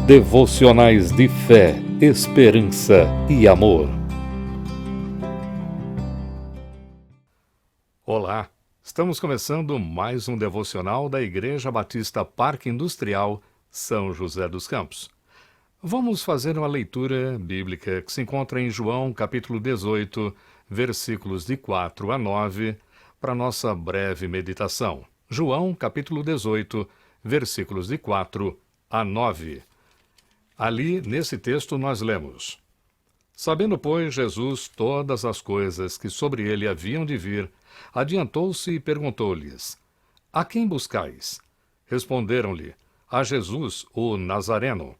Devocionais de fé, esperança e amor. Olá, estamos começando mais um devocional da Igreja Batista Parque Industrial, São José dos Campos. Vamos fazer uma leitura bíblica que se encontra em João, capítulo 18, versículos de 4 a 9, para nossa breve meditação. João, capítulo 18, versículos de 4 a 9. Ali, nesse texto, nós lemos: Sabendo, pois, Jesus todas as coisas que sobre ele haviam de vir, adiantou-se e perguntou-lhes: A quem buscais? Responderam-lhe: A Jesus, o Nazareno.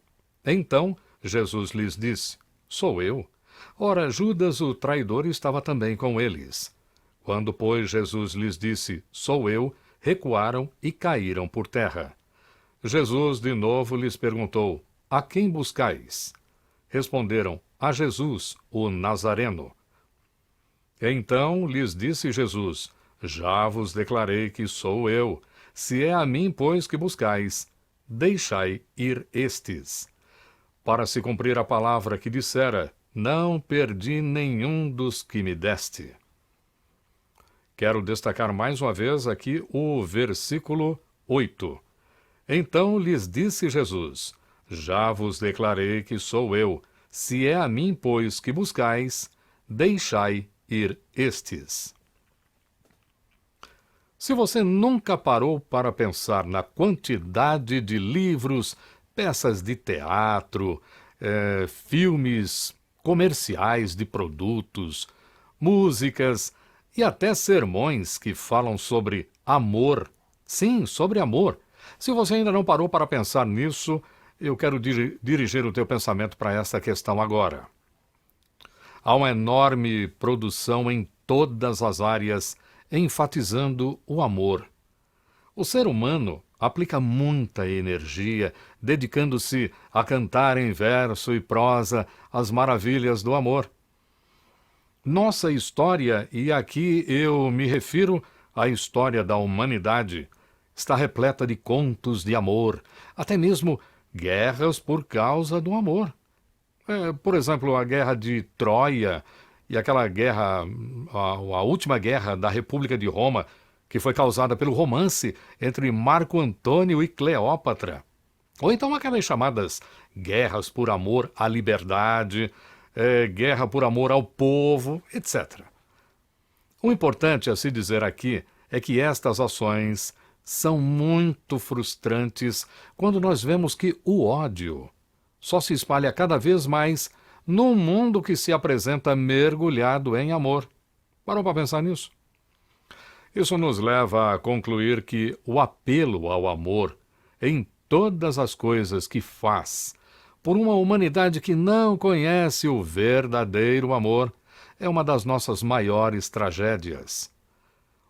Então Jesus lhes disse: Sou eu. Ora, Judas, o traidor, estava também com eles. Quando, pois, Jesus lhes disse: Sou eu, recuaram e caíram por terra. Jesus de novo lhes perguntou: A quem buscais? Responderam: A Jesus, o Nazareno. Então lhes disse Jesus: Já vos declarei que sou eu. Se é a mim, pois, que buscais, deixai ir estes. Para se cumprir a palavra que dissera: Não perdi nenhum dos que me deste. Quero destacar mais uma vez aqui o versículo 8. Então lhes disse Jesus: Já vos declarei que sou eu. Se é a mim, pois, que buscais, deixai ir estes. Se você nunca parou para pensar na quantidade de livros, peças de teatro, filmes, comerciais de produtos, músicas e até sermões que falam sobre amor, sim, sobre amor. Se você ainda não parou para pensar nisso, eu quero dirigir o teu pensamento para essa questão agora. Há uma enorme produção em todas as áreas, enfatizando o amor. O ser humano aplica muita energia, dedicando-se a cantar em verso e prosa as maravilhas do amor. Nossa história, e aqui eu me refiro à história da humanidade, está repleta de contos de amor, até mesmo guerras por causa do amor. Por exemplo, a Guerra de Troia e aquela guerra, a última guerra da República de Roma, que foi causada pelo romance entre Marco Antônio e Cleópatra. Ou então aquelas chamadas guerras por amor à liberdade, guerra por amor ao povo, etc. O importante a se dizer aqui é que estas ações são muito frustrantes quando nós vemos que o ódio só se espalha cada vez mais num mundo que se apresenta mergulhado em amor. Parou para pensar nisso? Isso nos leva a concluir que o apelo ao amor em todas as coisas que faz, por uma humanidade que não conhece o verdadeiro amor, é uma das nossas maiores tragédias.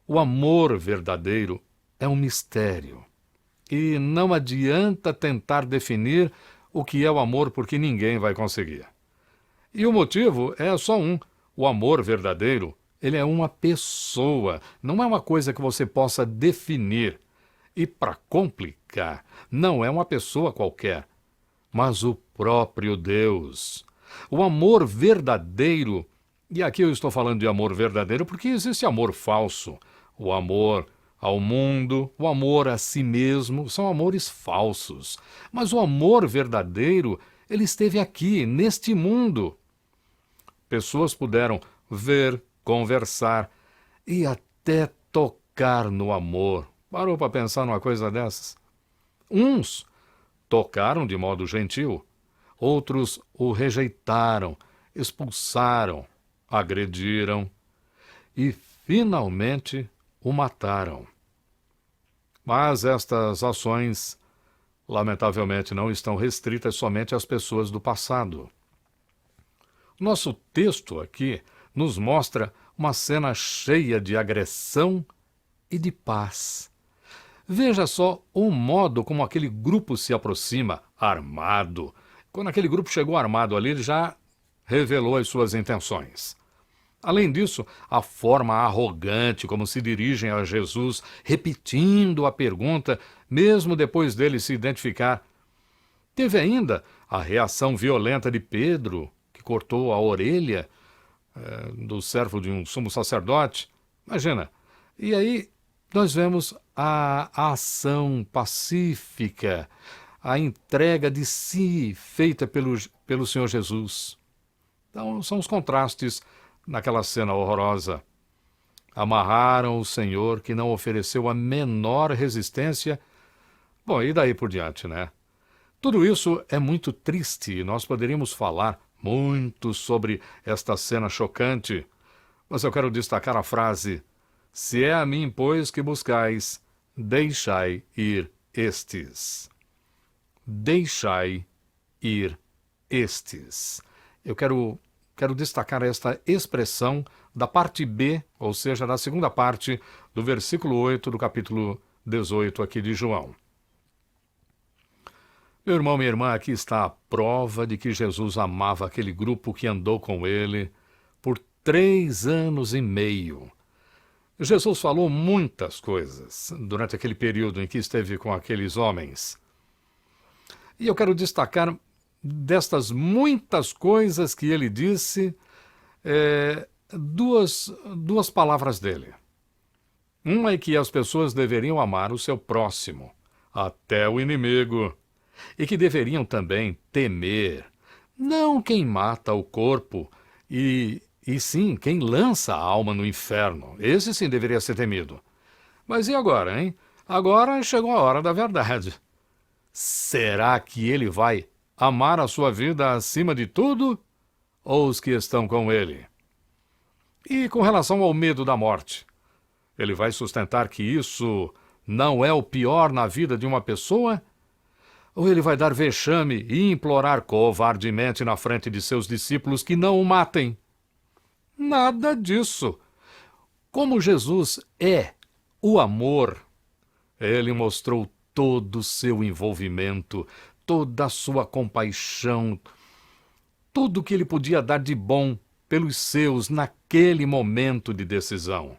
O amor verdadeiro é um mistério. E não adianta tentar definir o que é o amor, porque ninguém vai conseguir. E o motivo é só um. O amor verdadeiro, ele é uma pessoa, não é uma coisa que você possa definir. E para complicar, não é uma pessoa qualquer, mas o próprio Deus. O amor verdadeiro, e aqui eu estou falando de amor verdadeiro porque existe amor falso, o amor ao mundo, o amor a si mesmo, são amores falsos. Mas o amor verdadeiro, ele esteve aqui, neste mundo. Pessoas puderam ver, conversar e até tocar no amor. Parou para pensar numa coisa dessas? Uns tocaram de modo gentil, outros o rejeitaram, expulsaram, agrediram e, finalmente, o mataram. Mas estas ações, lamentavelmente, não estão restritas somente às pessoas do passado. Nosso texto aqui nos mostra uma cena cheia de agressão e de paz. Veja só o modo como aquele grupo se aproxima, armado. Quando aquele grupo chegou armado ali, ele já revelou as suas intenções. Além disso, a forma arrogante como se dirigem a Jesus, repetindo a pergunta, mesmo depois dele se identificar. Teve ainda a reação violenta de Pedro, que cortou a orelha do servo de um sumo sacerdote. Imagina. E aí nós vemos a ação pacífica, a entrega de si feita pelo Senhor Jesus. Então, são os contrastes naquela cena horrorosa. Amarraram o Senhor, que não ofereceu a menor resistência. Bom, e daí por diante, né? Tudo isso é muito triste e nós poderíamos falar muito sobre esta cena chocante, mas eu quero destacar a frase: se é a mim, pois, que buscais, deixai ir estes. Deixai ir estes. Eu quero destacar esta expressão da parte B, ou seja, da segunda parte do versículo 8 do capítulo 18 aqui de João. Meu irmão, minha irmã, aqui está a prova de que Jesus amava aquele grupo que andou com ele por 3 anos e meio. Jesus falou muitas coisas durante aquele período em que esteve com aqueles homens. E eu quero destacar destas muitas coisas que ele disse, duas palavras dele. Uma é que as pessoas deveriam amar o seu próximo, até o inimigo, e que deveriam também temer, não quem mata o corpo, e sim quem lança a alma no inferno. Esse sim deveria ser temido. Mas e agora, hein? Agora chegou a hora da verdade. Será que ele vai amar a sua vida acima de tudo, ou os que estão com ele? E com relação ao medo da morte, ele vai sustentar que isso não é o pior na vida de uma pessoa? Ou ele vai dar vexame e implorar covardemente na frente de seus discípulos que não o matem? Nada disso. Como Jesus é o amor, ele mostrou todo o seu envolvimento, toda a sua compaixão, tudo o que ele podia dar de bom pelos seus naquele momento de decisão.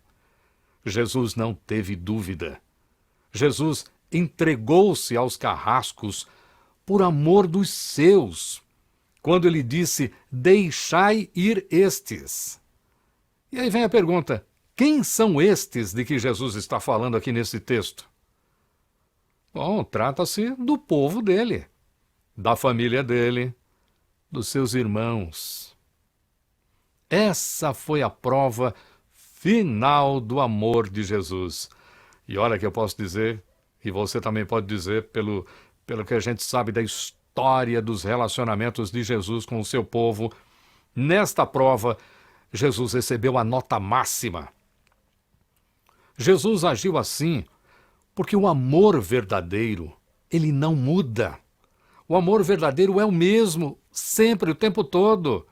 Jesus não teve dúvida. Jesus entregou-se aos carrascos por amor dos seus, quando ele disse: deixai ir estes. E aí vem a pergunta: quem são estes de que Jesus está falando aqui nesse texto? Bom, trata-se do povo dele, da família dele, dos seus irmãos. Essa foi a prova final do amor de Jesus. E olha que eu posso dizer, e você também pode dizer, pelo que a gente sabe da história dos relacionamentos de Jesus com o seu povo, nesta prova, Jesus recebeu a nota máxima. Jesus agiu assim porque o amor verdadeiro, ele não muda. O amor verdadeiro é o mesmo, sempre, o tempo todo.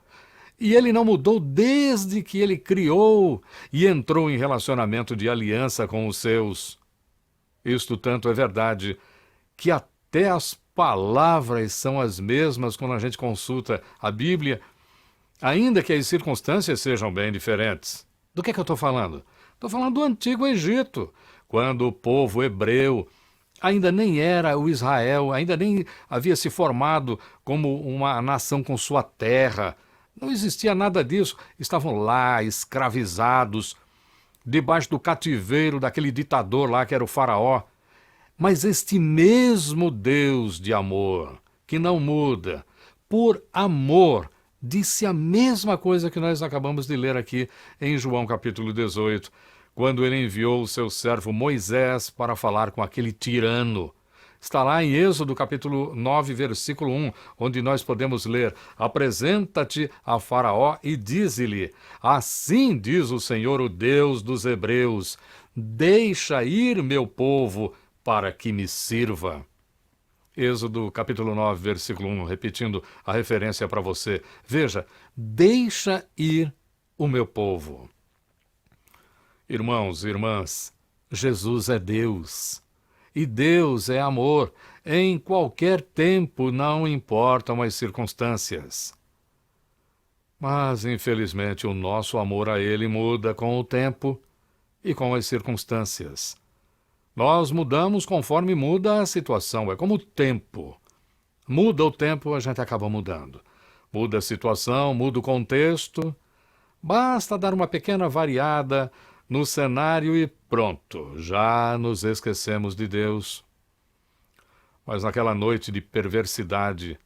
E ele não mudou desde que ele criou e entrou em relacionamento de aliança com os seus. Isto tanto é verdade que até as palavras são as mesmas quando a gente consulta a Bíblia, ainda que as circunstâncias sejam bem diferentes. Do que eu estou falando? Estou falando do Antigo Egito, quando o povo hebreu ainda nem era o Israel, ainda nem havia se formado como uma nação com sua terra. Não existia nada disso. Estavam lá, escravizados, debaixo do cativeiro daquele ditador lá que era o faraó. Mas este mesmo Deus de amor, que não muda, por amor, disse a mesma coisa que nós acabamos de ler aqui em João capítulo 18, quando ele enviou o seu servo Moisés para falar com aquele tirano. Está lá em Êxodo capítulo 9, versículo 1, onde nós podemos ler: apresenta-te a Faraó e dize-lhe: assim diz o Senhor, o Deus dos Hebreus, deixa ir meu povo para que me sirva. Êxodo capítulo 9, versículo 1, repetindo a referência para você. Veja, deixa ir o meu povo. Irmãos e irmãs, Jesus é Deus. E Deus é amor, em qualquer tempo, não importam as circunstâncias. Mas, infelizmente, o nosso amor a Ele muda com o tempo e com as circunstâncias. Nós mudamos conforme muda a situação, é como o tempo. Muda o tempo, a gente acaba mudando. Muda a situação, muda o contexto. Basta dar uma pequena variada no cenário e pronto, já nos esquecemos de Deus. Mas naquela noite de perversidade,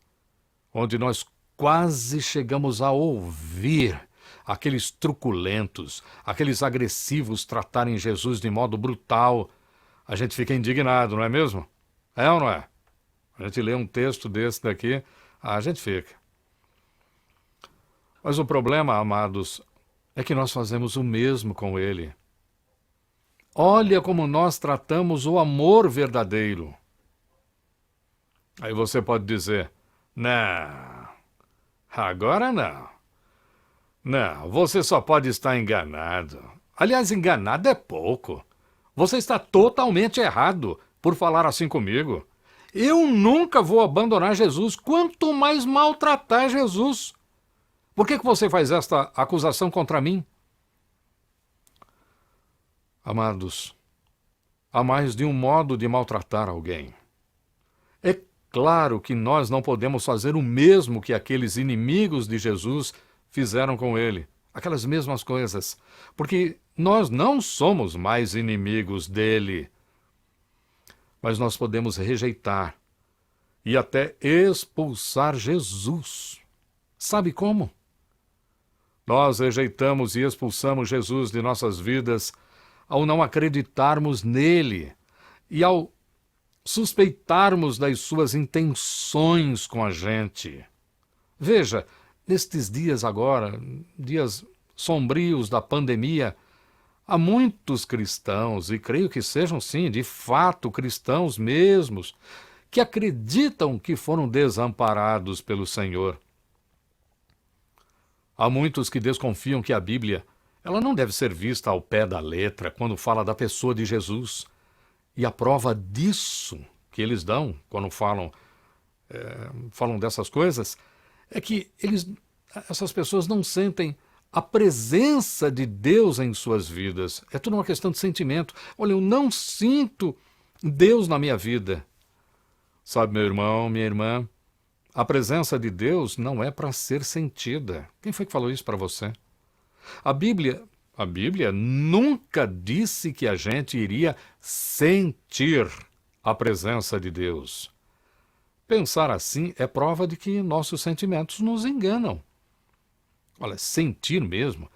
onde nós quase chegamos a ouvir aqueles truculentos, aqueles agressivos tratarem Jesus de modo brutal, a gente fica indignado, não é mesmo? É ou não é? A gente lê um texto desse daqui, a gente fica. Mas o problema, amados, é que nós fazemos o mesmo com ele. Olha como nós tratamos o amor verdadeiro. Aí você pode dizer, não, agora não. Não, você só pode estar enganado. Aliás, enganado é pouco. Você está totalmente errado por falar assim comigo. Eu nunca vou abandonar Jesus, quanto mais maltratar Jesus. Por que você faz esta acusação contra mim? Amados, há mais de um modo de maltratar alguém. É claro que nós não podemos fazer o mesmo que aqueles inimigos de Jesus fizeram com ele, aquelas mesmas coisas, porque nós não somos mais inimigos dele. Mas nós podemos rejeitar e até expulsar Jesus. Sabe como? Nós rejeitamos e expulsamos Jesus de nossas vidas ao não acreditarmos nele e ao suspeitarmos das suas intenções com a gente. Veja, nestes dias agora, dias sombrios da pandemia, há muitos cristãos, e creio que sejam sim, de fato, cristãos mesmos, que acreditam que foram desamparados pelo Senhor. Há muitos que desconfiam que a Bíblia, ela não deve ser vista ao pé da letra quando fala da pessoa de Jesus. E a prova disso que eles dão quando falam dessas coisas é que essas pessoas não sentem a presença de Deus em suas vidas. É tudo uma questão de sentimento. Olha, eu não sinto Deus na minha vida. Sabe, meu irmão, minha irmã, a presença de Deus não é para ser sentida. Quem foi que falou isso para você? A Bíblia nunca disse que a gente iria sentir a presença de Deus. Pensar assim é prova de que nossos sentimentos nos enganam. Olha, sentir mesmo,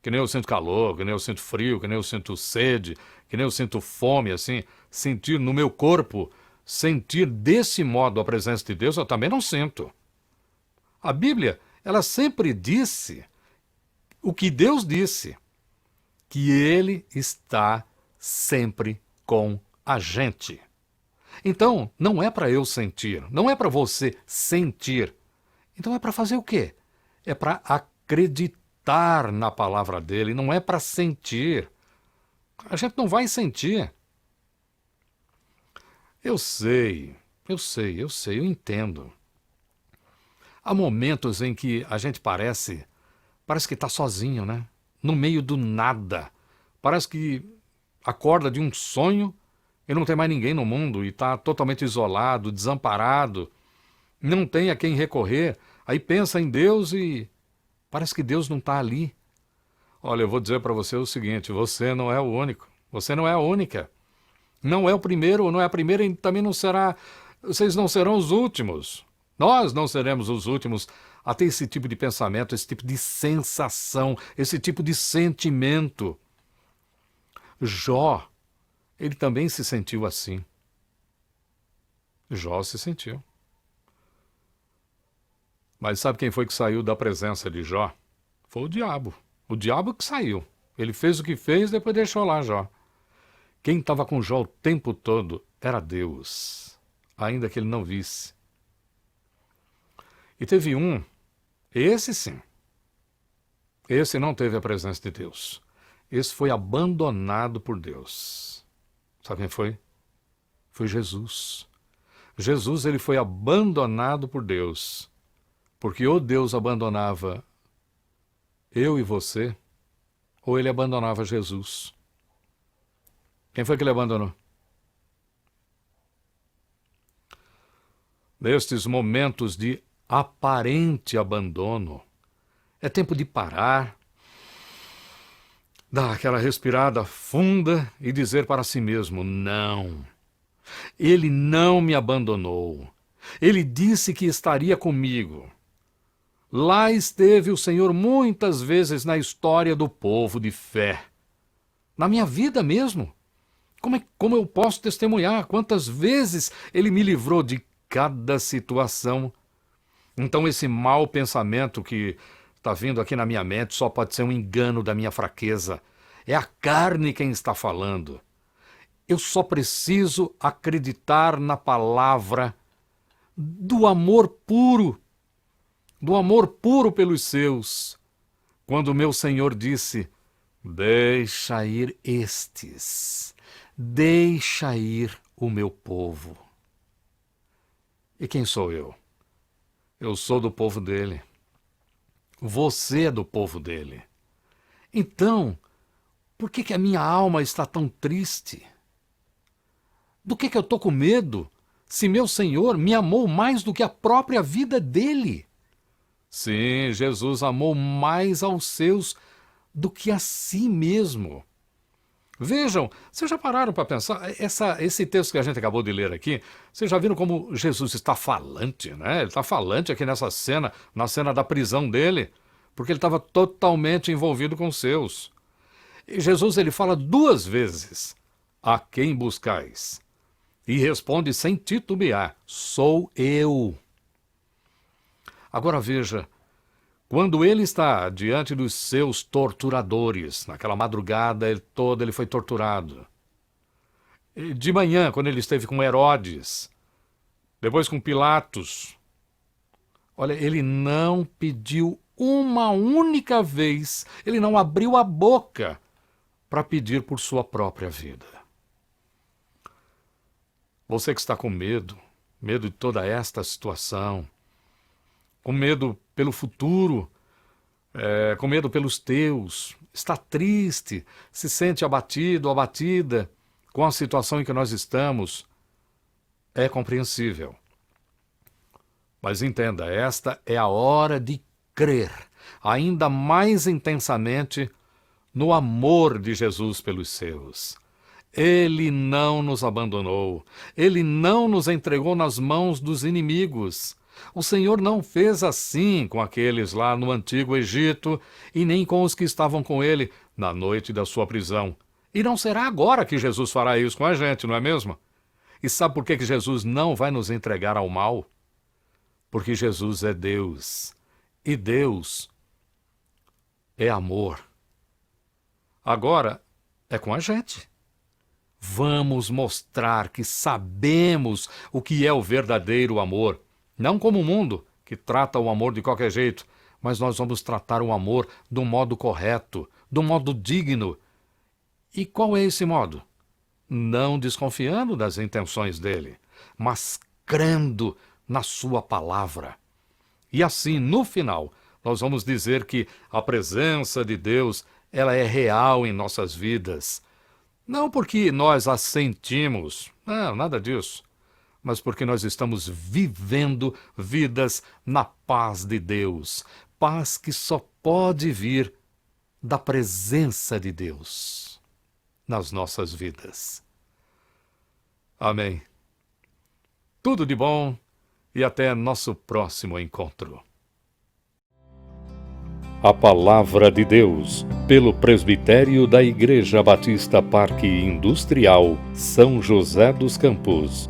que nem eu sinto calor, que nem eu sinto frio, que nem eu sinto sede, que nem eu sinto fome, assim, sentir no meu corpo, sentir desse modo a presença de Deus, eu também não sinto. A Bíblia, ela sempre disse o que Deus disse, que Ele está sempre com a gente. Então, não é para eu sentir, não é para você sentir. Então é para fazer o quê? É para acreditar na palavra dele, não é para sentir. A gente não vai sentir. Eu entendo. Há momentos em que a gente parece que está sozinho, né? No meio do nada. Parece que acorda de um sonho e não tem mais ninguém no mundo e está totalmente isolado, desamparado, não tem a quem recorrer. Aí pensa em Deus e parece que Deus não está ali. Olha, eu vou dizer para você o seguinte, você não é o único, você não é a única. Não é o primeiro, não é a primeira e também não será, vocês não serão os últimos. Nós não seremos os últimos a ter esse tipo de pensamento, esse tipo de sensação, esse tipo de sentimento. Jó, ele também se sentiu assim. Jó se sentiu. Mas sabe quem foi que saiu da presença de Jó? Foi o diabo. O diabo que saiu. Ele fez o que fez, depois deixou lá Jó. Quem estava com Jó o tempo todo era Deus, ainda que ele não visse. E teve esse sim, esse não teve a presença de Deus. Esse foi abandonado por Deus. Sabe quem foi? Foi Jesus. Jesus, ele foi abandonado por Deus, porque ou Deus abandonava eu e você, ou ele abandonava Jesus. Quem foi que ele abandonou? nestes momentos de aparente abandono, é tempo de parar, dar aquela respirada funda e dizer para si mesmo: não, Ele não me abandonou. Ele disse que estaria comigo. Lá esteve o Senhor muitas vezes na história do povo de fé. Na minha vida mesmo. Como eu posso testemunhar quantas vezes Ele me livrou de cada situação? Então esse mau pensamento que está vindo aqui na minha mente só pode ser um engano da minha fraqueza. É a carne quem está falando. Eu só preciso acreditar na palavra do amor puro pelos seus. Quando o meu Senhor disse: deixa ir estes, deixa ir o meu povo. E quem sou eu? Eu sou do povo dele. Você é do povo dele. Então, por que a minha alma está tão triste? Do que eu estou com medo, se meu Senhor me amou mais do que a própria vida dele? Sim, Jesus amou mais aos seus do que a si mesmo. Vejam, vocês já pararam para pensar? Esse texto que a gente acabou de ler aqui, vocês já viram como Jesus está falante, né? Ele está falante aqui nessa cena, na cena da prisão dele, porque ele estava totalmente envolvido com os seus. E Jesus, ele fala 2 vezes: a quem buscais? E responde sem titubear: sou eu. Agora veja, quando ele está diante dos seus torturadores, naquela madrugada toda ele foi torturado. E de manhã, quando ele esteve com Herodes, depois com Pilatos, olha, ele não pediu uma única vez, ele não abriu a boca para pedir por sua própria vida. Você que está com medo de toda esta situação, com medo pelo futuro, com medo pelos teus, está triste, se sente abatido, abatida com a situação em que nós estamos, é compreensível. Mas entenda, esta é a hora de crer ainda mais intensamente no amor de Jesus pelos seus. Ele não nos abandonou, Ele não nos entregou nas mãos dos inimigos. O Senhor não fez assim com aqueles lá no antigo Egito e nem com os que estavam com ele na noite da sua prisão. E não será agora que Jesus fará isso com a gente, não é mesmo? E sabe por que Jesus não vai nos entregar ao mal? Porque Jesus é Deus. E Deus é amor. Agora é com a gente. Vamos mostrar que sabemos o que é o verdadeiro amor. Não como o mundo, que trata o amor de qualquer jeito, mas nós vamos tratar o amor do modo correto, do modo digno. E qual é esse modo? Não desconfiando das intenções dele, mas crendo na sua palavra. E assim, no final, nós vamos dizer que a presença de Deus, ela é real em nossas vidas. Não porque nós a sentimos, não, nada disso, mas porque nós estamos vivendo vidas na paz de Deus, paz que só pode vir da presença de Deus nas nossas vidas. Amém. Tudo de bom e até nosso próximo encontro. A Palavra de Deus, pelo Presbitério da Igreja Batista Parque Industrial, São José dos Campos.